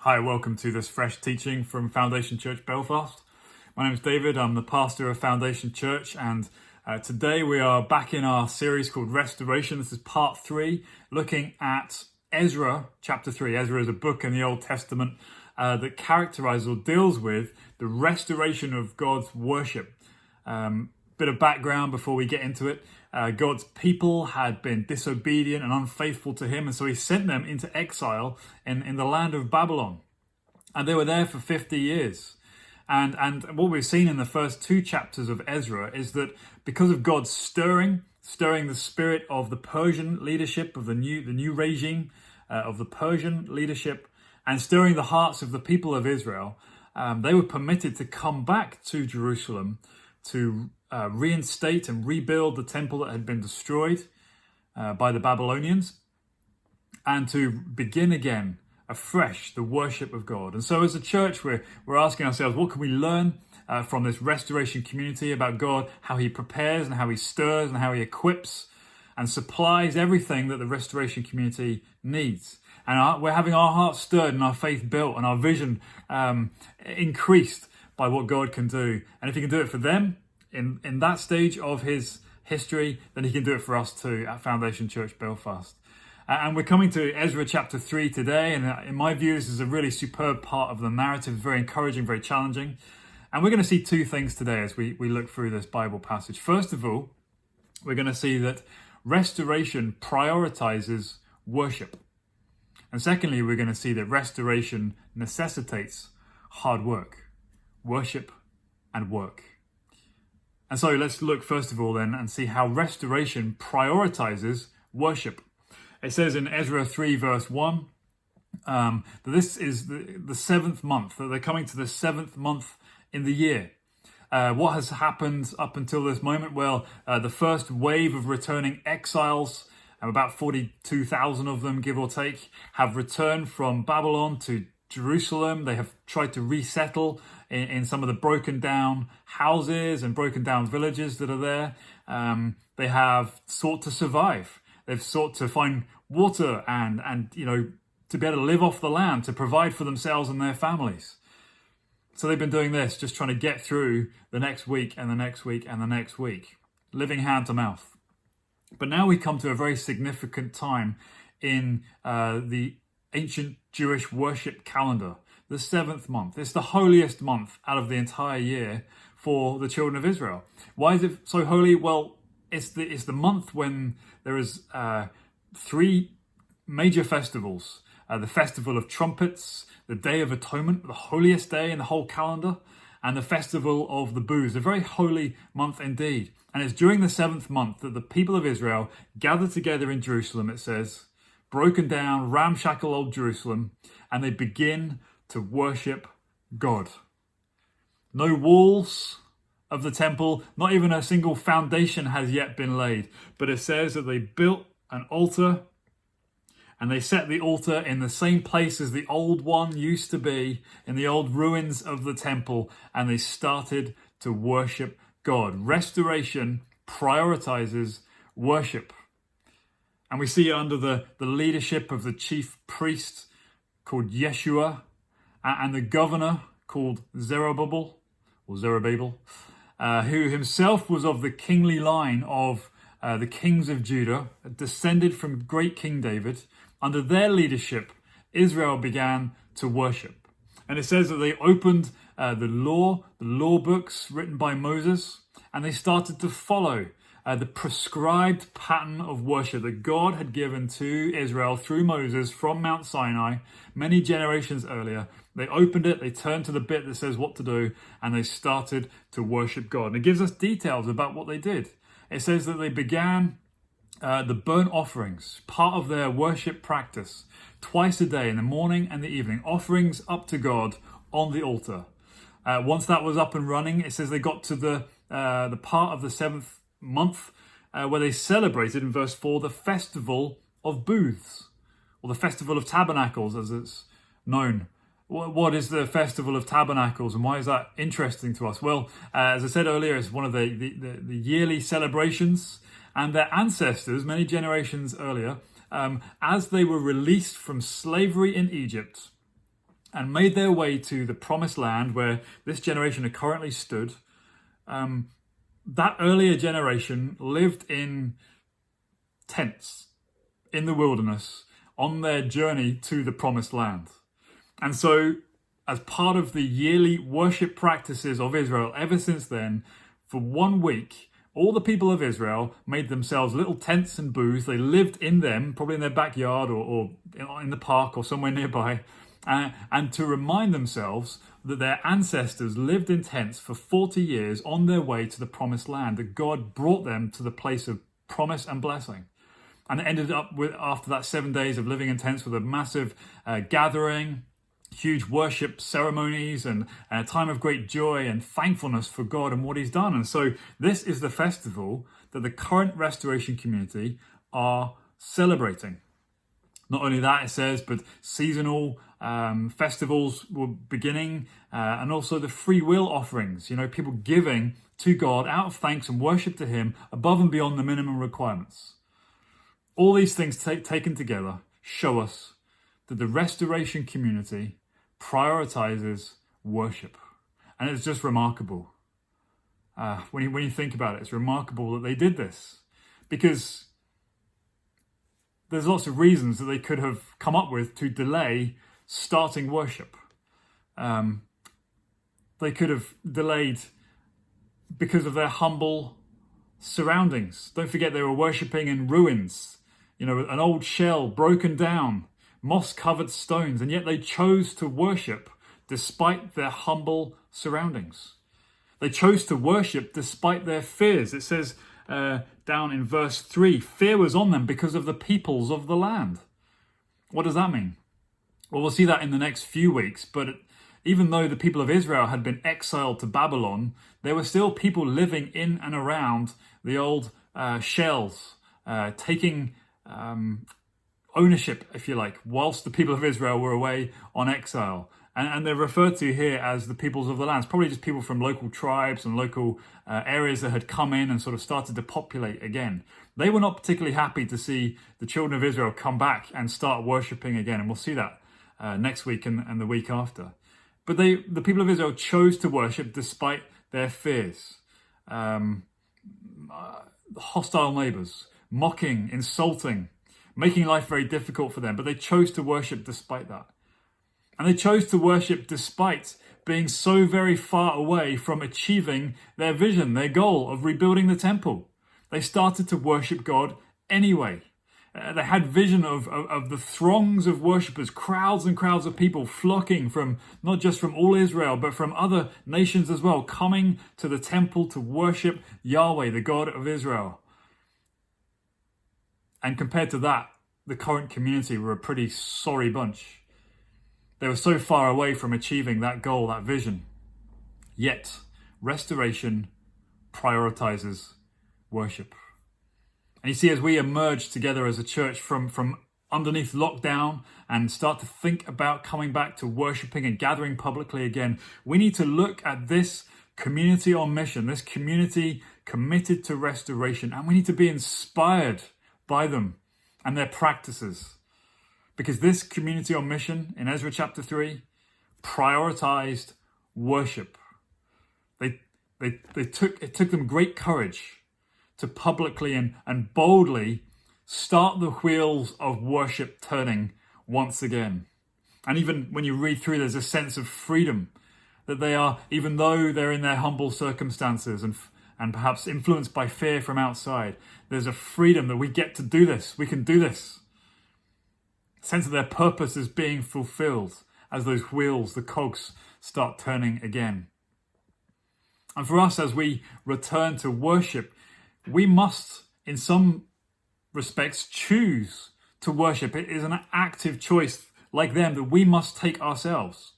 Hi, welcome to this fresh teaching from Foundation Church Belfast. My name is David, I'm the pastor of Foundation Church, and today we are back in our series called Restoration. This is part 3, looking at Ezra chapter 3. Ezra is a book in the Old Testament that characterizes or deals with the restoration of God's worship. Bit of background before we get into it. God's people had been disobedient and unfaithful to him, and so he sent them into exile in the land of Babylon. And they were there for 50 years. And what we've seen in the first 2 chapters of Ezra is that because of God's stirring the spirit of the Persian leadership, of the new regime, of the Persian leadership, and stirring the hearts of the people of Israel, they were permitted to come back to Jerusalem to reinstate and rebuild the temple that had been destroyed by the Babylonians, and to begin again afresh the worship of God. And so as a church, we're asking ourselves, what can we learn from this restoration community about God, how he prepares and how he stirs and how he equips and supplies everything that the restoration community needs. And we're having our hearts stirred and our faith built and our vision increased by what God can do. And if he can do it for them in that stage of his history, then he can do it for us too at Foundation Church Belfast. And we're coming to Ezra chapter 3 today, and in my view, this is a really superb part of the narrative, very encouraging, very challenging. And we're going to see 2 things today as we look through this Bible passage. First of all, we're going to see that restoration prioritizes worship. And secondly, we're going to see that restoration necessitates hard worship and work. And so let's look first of all then and see how restoration prioritizes worship. It says in Ezra 3 verse 1 that this is the 7th month, that they're coming to the 7th month in the year. What has happened up until this moment? Well, the first wave of returning exiles, about 42,000 of them, give or take, have returned from Babylon to Jerusalem. They have tried to resettle in some of the broken down houses and broken down villages that are there. They have sought to survive. They've sought to find water and to be able to live off the land, to provide for themselves and their families. So they've been doing this, just trying to get through the next week and the next week and the next week, living hand to mouth. But now we come to a very significant time in the ancient Jewish worship calendar, the 7th month. It's the holiest month out of the entire year for the children of Israel. Why is it so holy? Well, it's the month when there is 3 major festivals. The Festival of Trumpets, the Day of Atonement, the holiest day in the whole calendar, and the Festival of the Booths, a very holy month indeed. And it's during the 7th month that the people of Israel gather together in Jerusalem, it says, broken down, ramshackle old Jerusalem, and they begin to worship God. No walls of the temple, not even a single foundation has yet been laid, but it says that they built an altar, and they set the altar in the same place as the old one used to be, in the old ruins of the temple, and they started to worship God. Restoration prioritizes worship. And we see it under the leadership of the chief priest called Yeshua and the governor called Zerubbabel, who himself was of the kingly line of the kings of Judah, descended from great King David. Under their leadership, Israel began to worship. And it says that they opened the law books written by Moses, and they started to follow the prescribed pattern of worship that God had given to Israel through Moses from Mount Sinai many generations earlier. They opened it, they turned to the bit that says what to do, and they started to worship God. And it gives us details about what they did. It says that they began the burnt offerings, part of their worship practice, twice a day in the morning and the evening, offerings up to God on the altar. Once that was up and running, it says they got to the part of the 7th month where they celebrated, in verse 4, the Festival of Booths, or the Festival of Tabernacles as it's known. What is the Festival of Tabernacles, and why is that interesting to us? Well, as I said earlier, it's one of the yearly celebrations, and their ancestors, many generations earlier, as they were released from slavery in Egypt, and made their way to the promised land where this generation had currently stood. That earlier generation lived in tents in the wilderness on their journey to the promised land. And so, as part of the yearly worship practices of Israel ever since then, for 1 week, all the people of Israel made themselves little tents and booths. They lived in them, probably in their backyard or in the park or somewhere nearby, and to remind themselves that their ancestors lived in tents for 40 years on their way to the promised land, that God brought them to the place of promise and blessing. And it ended up with, after that 7 days of living in tents, with a massive gathering, huge worship ceremonies, and a time of great joy and thankfulness for God and what he's done. And so this is the festival that the current restoration community are celebrating. Not only that, it says, but seasonal festivals were beginning, and also the free will offerings, people giving to God out of thanks and worship to him above and beyond the minimum requirements. All these things taken together show us that the restoration community prioritizes worship. And it's just remarkable. When you think about it, it's remarkable that they did this, because there's lots of reasons that they could have come up with to delay starting worship. They could have delayed because of their humble surroundings. Don't forget, they were worshipping in ruins, an old shell broken down, moss-covered stones, and yet they chose to worship despite their humble surroundings. They chose to worship despite their fears. It says down in verse 3, fear was on them because of the peoples of the land. What does that mean? Well, we'll see that in the next few weeks, but even though the people of Israel had been exiled to Babylon, there were still people living in and around the old shells, taking ownership, if you like, whilst the people of Israel were away on exile. And they're referred to here as the peoples of the land. It's probably just people from local tribes and local areas that had come in and sort of started to populate again. They were not particularly happy to see the children of Israel come back and start worshipping again. And we'll see that next week and the week after. But the people of Israel chose to worship despite their fears. Hostile neighbors, mocking, insulting, making life very difficult for them. But they chose to worship despite that. And they chose to worship despite being so very far away from achieving their vision, their goal of rebuilding the temple. They started to worship God anyway. They had vision of the throngs of worshippers, crowds and crowds of people flocking from, not just from all Israel, but from other nations as well, coming to the temple to worship Yahweh, the God of Israel. And compared to that, the current community were a pretty sorry bunch. They were so far away from achieving that goal, that vision. Yet, restoration prioritizes worship. And you see, as we emerge together as a church from underneath lockdown and start to think about coming back to worshiping and gathering publicly again, we need to look at this community on mission, this community committed to restoration, and we need to be inspired by them and their practices. Because this community on mission in Ezra chapter 3 prioritized worship. It took them great courage to publicly and boldly start the wheels of worship turning once again. And even when you read through, there's a sense of freedom that they are, even though they're in their humble circumstances and perhaps influenced by fear from outside, there's a freedom that we get to do this. We can do this. Sense of their purpose is being fulfilled as those wheels, the cogs, start turning again. And for us, as we return to worship, we must, in some respects, choose to worship. It is an active choice like them that we must take ourselves.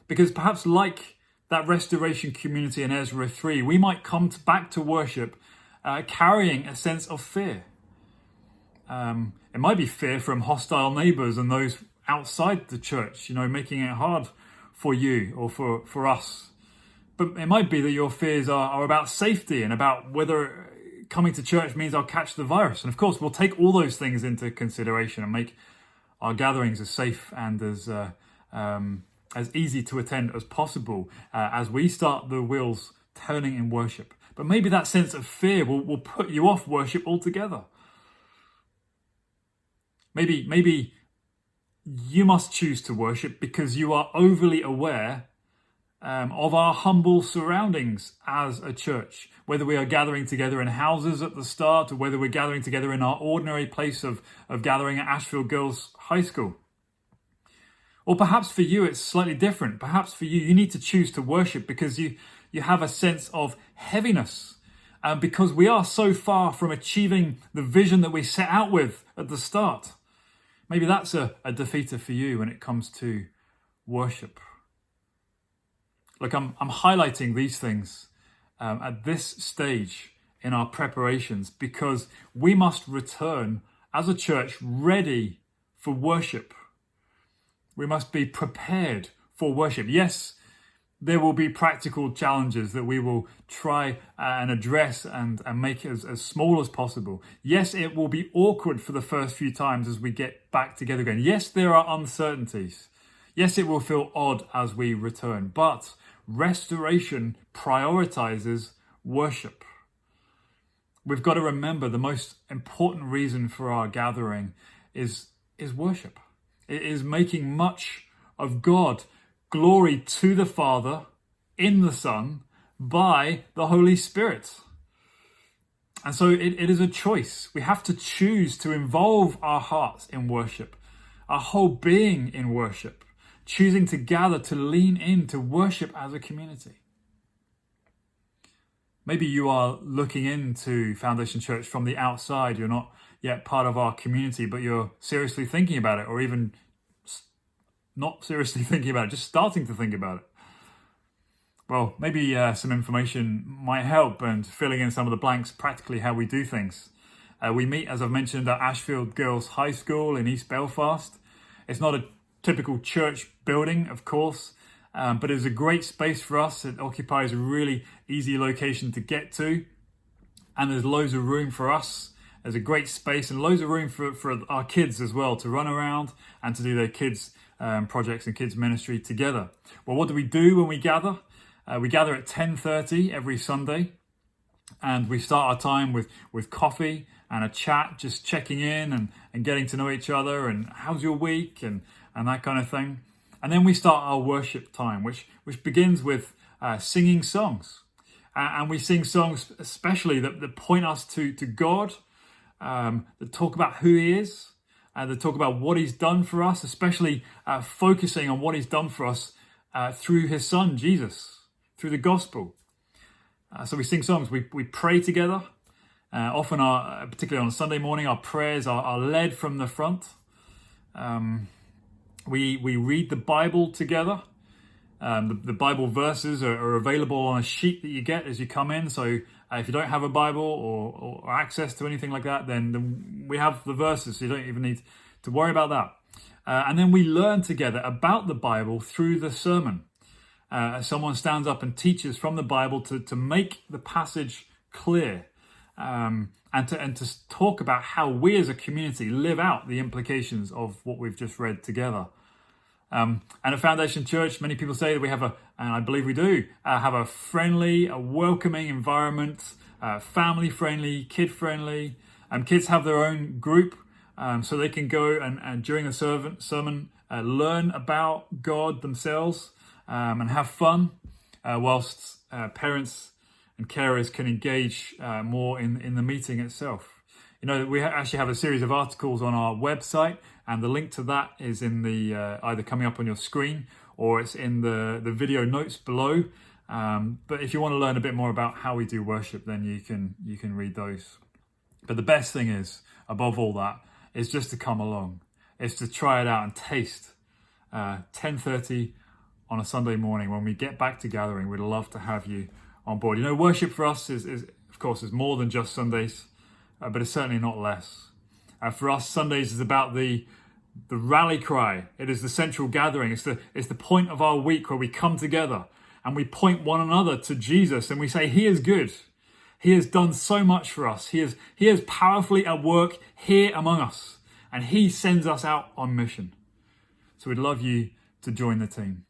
Because perhaps like that restoration community in Ezra 3, we might come back to worship carrying a sense of fear. It might be fear from hostile neighbors and those outside the church, making it hard for you or for us. But it might be that your fears are about safety and about whether coming to church means I'll catch the virus. And of course, we'll take all those things into consideration and make our gatherings as safe and as as easy to attend as possible as we start the wheels turning in worship. But maybe that sense of fear will put you off worship altogether. Maybe you must choose to worship because you are overly aware of our humble surroundings as a church, whether we are gathering together in houses at the start or whether we're gathering together in our ordinary place of gathering at Ashfield Girls High School. Or perhaps for you it's slightly different. Perhaps for you need to choose to worship because you have a sense of heaviness because we are so far from achieving the vision that we set out with at the start. Maybe that's a defeater for you when it comes to worship. Look, I'm highlighting these things at this stage in our preparations because we must return as a church ready for worship. We must be prepared for worship. Yes, there will be practical challenges that we will try and address and make as small as possible. Yes, it will be awkward for the first few times as we get back together again. Yes, there are uncertainties. Yes, it will feel odd as we return, but restoration prioritizes worship. We've got to remember the most important reason for our gathering is worship. It is making much of God. Glory to the Father, in the Son, by the Holy Spirit. And so it is a choice. We have to choose to involve our hearts in worship, our whole being in worship, choosing to gather, to lean into worship as a community. Maybe you are looking into Foundation Church from the outside. You're not yet part of our community, but you're seriously thinking about it, or even not seriously thinking about it, just starting to think about it. Well, maybe some information might help and filling in some of the blanks practically how we do things. We meet, as I've mentioned, at Ashfield Girls High School in East Belfast. It's not a typical church building, of course, but it's a great space for us. It occupies a really easy location to get to, and there's loads of room for us. There's a great space and loads of room for our kids as well to run around and to do their kids' projects and kids ministry together. Well, what do we do when we gather? We gather at 10:30 every Sunday, and we start our time with coffee and a chat, just checking in and getting to know each other and how's your week and that kind of thing. And then we start our worship time, which begins with singing songs. And we sing songs especially that point us to God, that talk about who He is, that talk about what He's done for us, especially focusing on what He's done for us through His Son, Jesus, through the gospel. So we sing songs, we pray together. Often, particularly on a Sunday morning, our prayers are led from the front. We read the Bible together. The Bible verses are available on a sheet that you get as you come in. So if you don't have a Bible or access to anything like that, then we have the verses, so you don't even need to worry about that. And then we learn together about the Bible through the sermon. Someone stands up and teaches from the Bible to make the passage clear, and to talk about how we as a community live out the implications of what we've just read together. And at Foundation Church, many people say that we have and I believe we do, have a friendly, a welcoming environment, family-friendly, kid-friendly. Kids have their own group, so they can go and during the sermon, learn about God themselves and have fun, whilst parents and carers can engage more in the meeting itself. You know, we actually have a series of articles on our website, and the link to that is in the either coming up on your screen or it's in the video notes below. But if you want to learn a bit more about how we do worship, then you can read those. But the best thing is, above all that, is just to come along. It's to try it out and taste. 10:30 on a Sunday morning when we get back to gathering. We'd love to have you on board. You know, worship for us is of course, is more than just Sundays, but it's certainly not less. For us, Sundays is about the rally cry. It is the central gathering. It's the point of our week where we come together and we point one another to Jesus and we say, He is good. He has done so much for us. He is powerfully at work here among us, and He sends us out on mission. So we'd love you to join the team.